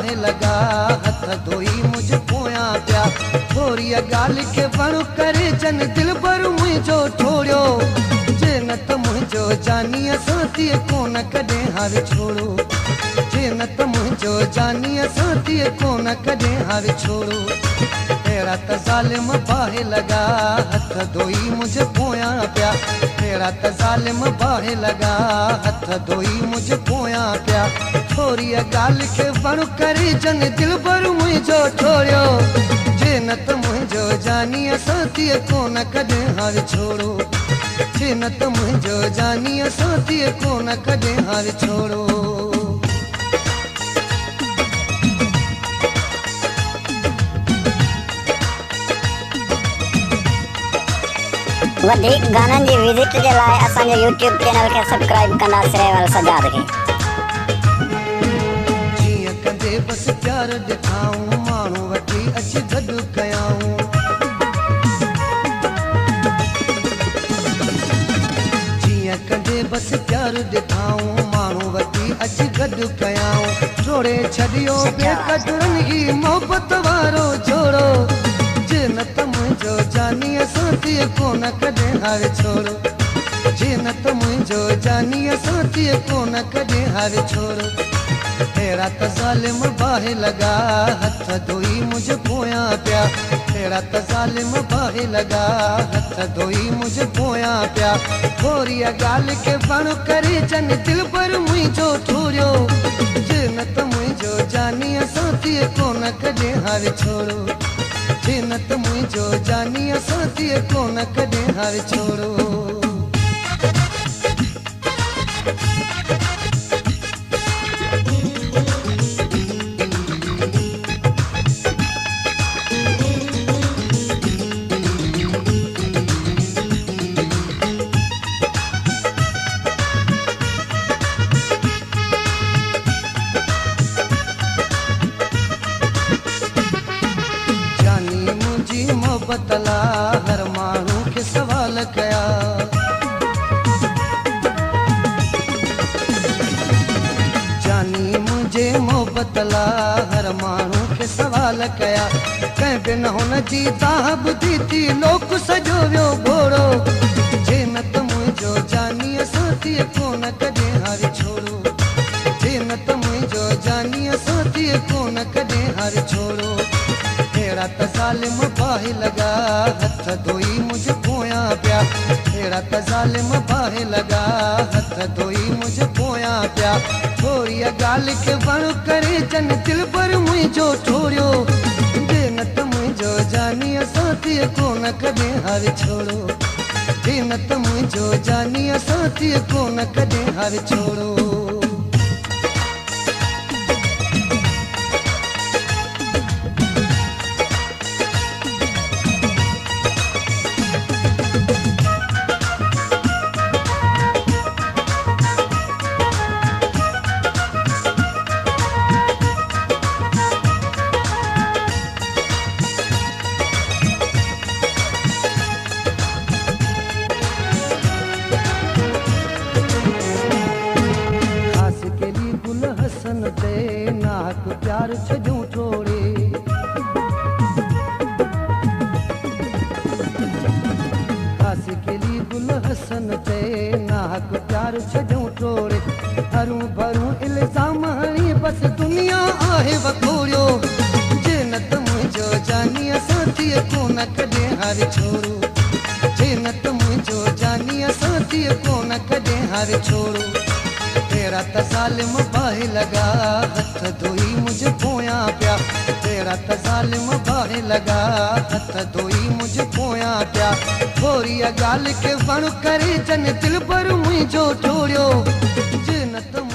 बाहे लगा हथ धोई मुझ पोया पिया थोरी गाल के बणु करे जन दिल भर मुझो छोड़ो जे न त मुझो जानी साथी कोन कदे हार छोड़ो जे न त मुझो जानी साथी कोन कदे हार छोड़ो तेरा त जालिम बाहे लगा हथ धोई मुझ पोया पिया तेरा त जालिम बाहे लगा हथ धोई मुझ पोया पिया थोरी गाल के बणु करे जन दिल भर मुझो छोड़ो जे न त मुझो जानी साथी कोन कदे हार छोड़ो जे न त मुझो जानी साथी कोन कदे हार छोड़ो वधिक गानन जी विजिट के लाए असांजे YouTube चैनल के सब्सक्राइब कंदा श्रेवाल सजाद के जिया कंदे बस प्यार दिखाऊं मानू वठी अच गड कयाऊं जिया कंदे बस प्यार दिखाऊं मानू वठी अच गड कयाऊं जोड़े छडियो बेकदरन ही मोहब्बत वारो जोड़ो जे न त मुझो जानी साथी कोन कदे हार छोड़ो जे न त मुझो जानी साथी कोन कदे हार छोड़ो तेरा त जालिम बाहे लगा हथ धोई मुझ पोया पिया तेरा त जालिम बाहे लगा हथ धोई मुझ पोया पिया थोरी गाल के बण करे जन दिल भर मुझो छोड़ो जे न त मुझो जानी साथी कोन कदे हार छोड़ो जे न त मुझो जानी साथी कोन कदे हार छोड़ो बतला हर मानू के सवाल कया जानी मुझे मोहब्बतला हर मानू के सवाल कया कहीं बिन हुन जी ताहब दी थी लोक सजो वियो घोड़ो जे न त मुझो जानी साथी कोन कदे हार छोड़ो जे न त मुझो जानी साथी कोन कदे हार छोड़ो तेरा त जालिम बाहे लगा हथ धोई मुझ पोया पिया तेरा त जालिम बाहे लगा हथ धोई मुझ पोया पिया थोरी गाल के बण करे जन दिल भर मुझो छोड़ो जे न त मुझो जानी साथी कोन कदे हार छोड़ो जे न त मुझो जानी साथी कोन कदे हार छोड़ो नाक प्यार छजू छोड़े खास के लिए गुल हसन ते नाक प्यार छजू छोड़े हरू भरू इल्जाम हणी बस दुनिया आहे वखोड़ियो जे न त मुझो जानी साथी कोन कदे हार छोड़ो जे न त मुझो जानी साथी कोन कदे हार छोड़ो तेरा त जालिम बाहे लगा हथ धोई मुझ पोया पिया तेरा त जालिम बाहे लगा हथ धोई मुझ पोया पिया थोरी गाल के बण करे जन दिल भर मुझो छोड़ो जे न त